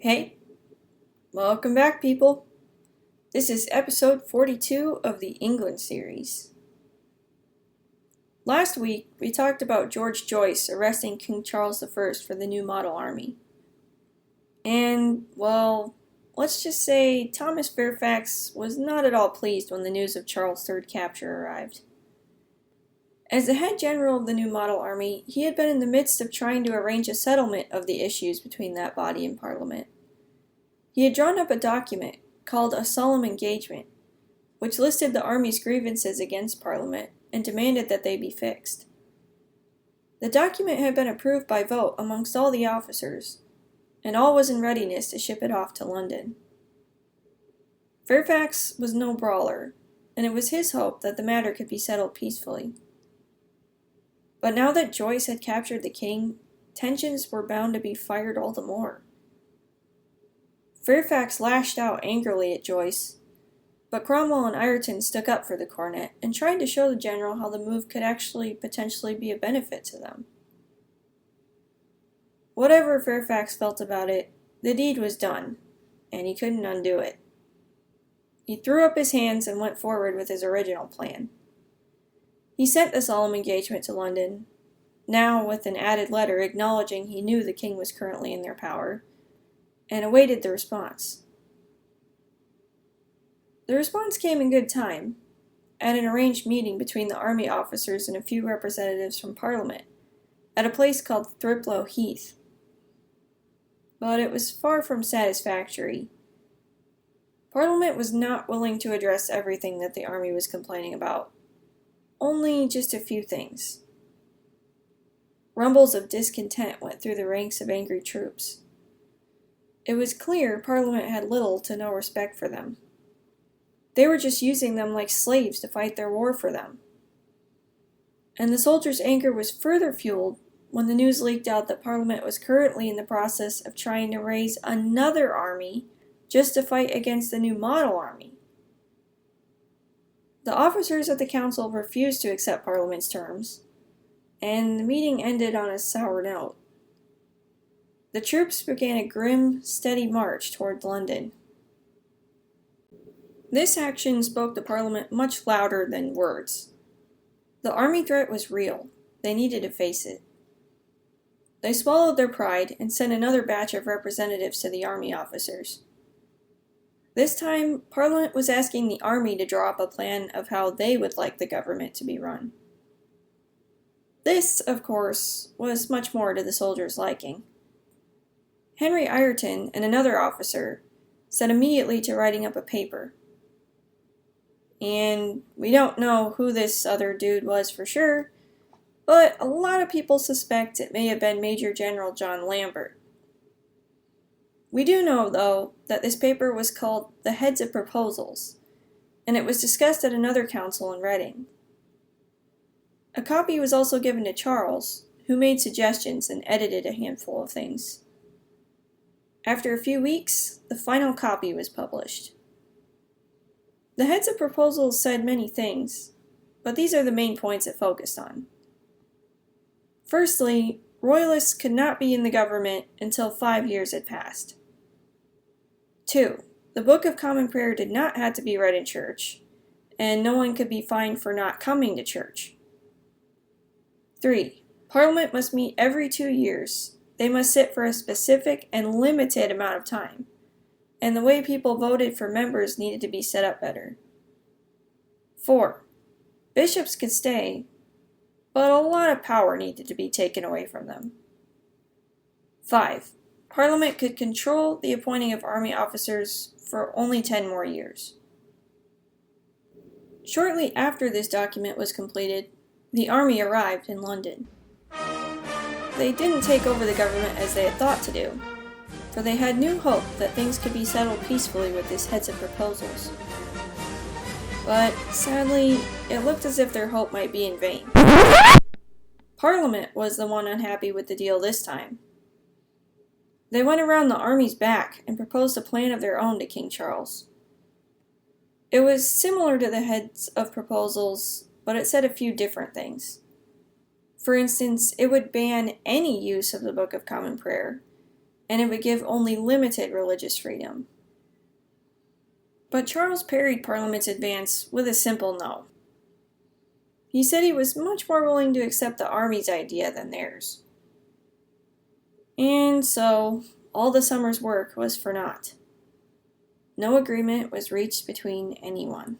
Hey, welcome back, people. This is episode 42 of the England series. Last week, we talked about George Joyce arresting King Charles I for the new model army. And, well, let's just say Thomas Fairfax was not at all pleased when the news of Charles' third capture arrived. As the head general of the new model army, he had been in the midst of trying to arrange a settlement of the issues between that body and Parliament. He had drawn up a document called a Solemn Engagement, which listed the army's grievances against Parliament and demanded that they be fixed. The document had been approved by vote amongst all the officers, and all was in readiness to ship it off to London. Fairfax was no brawler, and it was his hope that the matter could be settled peacefully. But now that Joyce had captured the king, tensions were bound to be fired all the more. Fairfax lashed out angrily at Joyce, but Cromwell and Ireton stuck up for the cornet and tried to show the general how the move could actually potentially be a benefit to them. Whatever Fairfax felt about it, the deed was done, and he couldn't undo it. He threw up his hands and went forward with his original plan. He sent the solemn engagement to London, now with an added letter acknowledging he knew the king was currently in their power, and awaited the response. The response came in good time, at an arranged meeting between the army officers and a few representatives from Parliament, at a place called Thriplow Heath. But it was far from satisfactory. Parliament was not willing to address everything that the army was complaining about, only just a few things. Rumbles of discontent went through the ranks of angry troops. It was clear Parliament had little to no respect for them. They were just using them like slaves to fight their war for them. And the soldiers' anger was further fueled when the news leaked out that Parliament was currently in the process of trying to raise another army just to fight against the new model army. The officers of the council refused to accept Parliament's terms, and the meeting ended on a sour note. The troops began a grim, steady march toward London. This action spoke to Parliament much louder than words. The army threat was real. They needed to face it. They swallowed their pride and sent another batch of representatives to the army officers. This time, Parliament was asking the army to draw up a plan of how they would like the government to be run. This, of course, was much more to the soldiers' liking. Henry Ireton and another officer set immediately to writing up a paper. And we don't know who this other dude was for sure, but a lot of people suspect it may have been Major General John Lambert. We do know, though, that this paper was called the Heads of Proposals, and it was discussed at another council in Reading. A copy was also given to Charles, who made suggestions and edited a handful of things. After a few weeks, the final copy was published. The Heads of Proposals said many things, but these are the main points it focused on. Firstly, Royalists could not be in the government until 5 years had passed. 2. The Book of Common Prayer did not have to be read in church, and no one could be fined for not coming to church. 3. Parliament must meet every 2 years. They must sit for a specific and limited amount of time, and the way people voted for members needed to be set up better. 4. Bishops could stay, but a lot of power needed to be taken away from them. 5. Parliament could control the appointing of army officers for only 10 more years. Shortly after this document was completed, the army arrived in London. They didn't take over the government as they had thought to do, for they had new hope that things could be settled peacefully with these Heads of Proposals. But, sadly, it looked as if their hope might be in vain. Parliament was the one unhappy with the deal this time. They went around the army's back and proposed a plan of their own to King Charles. It was similar to the Heads of Proposals, but it said a few different things. For instance, it would ban any use of the Book of Common Prayer, and it would give only limited religious freedom. But Charles parried Parliament's advance with a simple no. He said he was much more willing to accept the army's idea than theirs. And so, all the summer's work was for naught. No agreement was reached between anyone.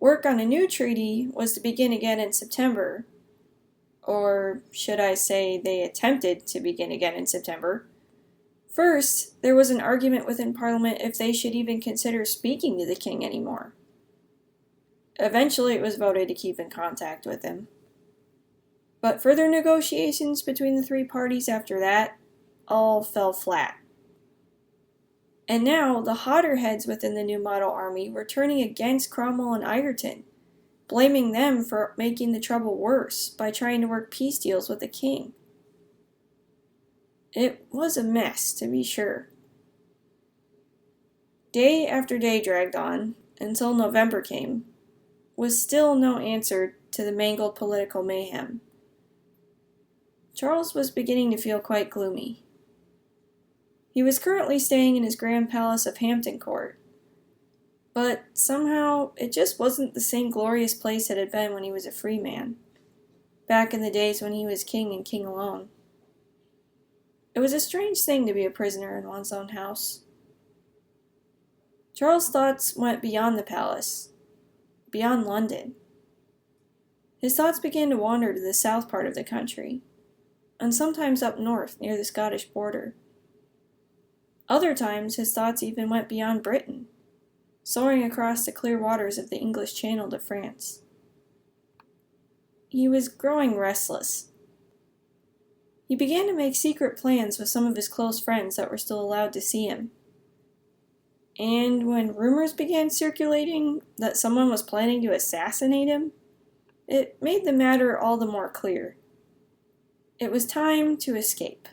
Work on a new treaty was to begin again in September, or should I say they attempted to begin again in September. First, there was an argument within Parliament if they should even consider speaking to the king anymore. Eventually it was voted to keep in contact with him. But further negotiations between the three parties after that all fell flat. And now the hotter heads within the new model army were turning against Cromwell and Ireton, blaming them for making the trouble worse by trying to work peace deals with the king. It was a mess, to be sure. Day after day dragged on, until November came, with still no answer to the mangled political mayhem. Charles was beginning to feel quite gloomy. He was currently staying in his grand palace of Hampton Court, but somehow it just wasn't the same glorious place it had been when he was a free man, back in the days when he was king and king alone. It was a strange thing to be a prisoner in one's own house. Charles' thoughts went beyond the palace, beyond London. His thoughts began to wander to the south part of the country, and sometimes up north near the Scottish border. Other times his thoughts even went beyond Britain, soaring across the clear waters of the English Channel to France. He was growing restless. He began to make secret plans with some of his close friends that were still allowed to see him. And when rumors began circulating that someone was planning to assassinate him, it made the matter all the more clear. It was time to escape.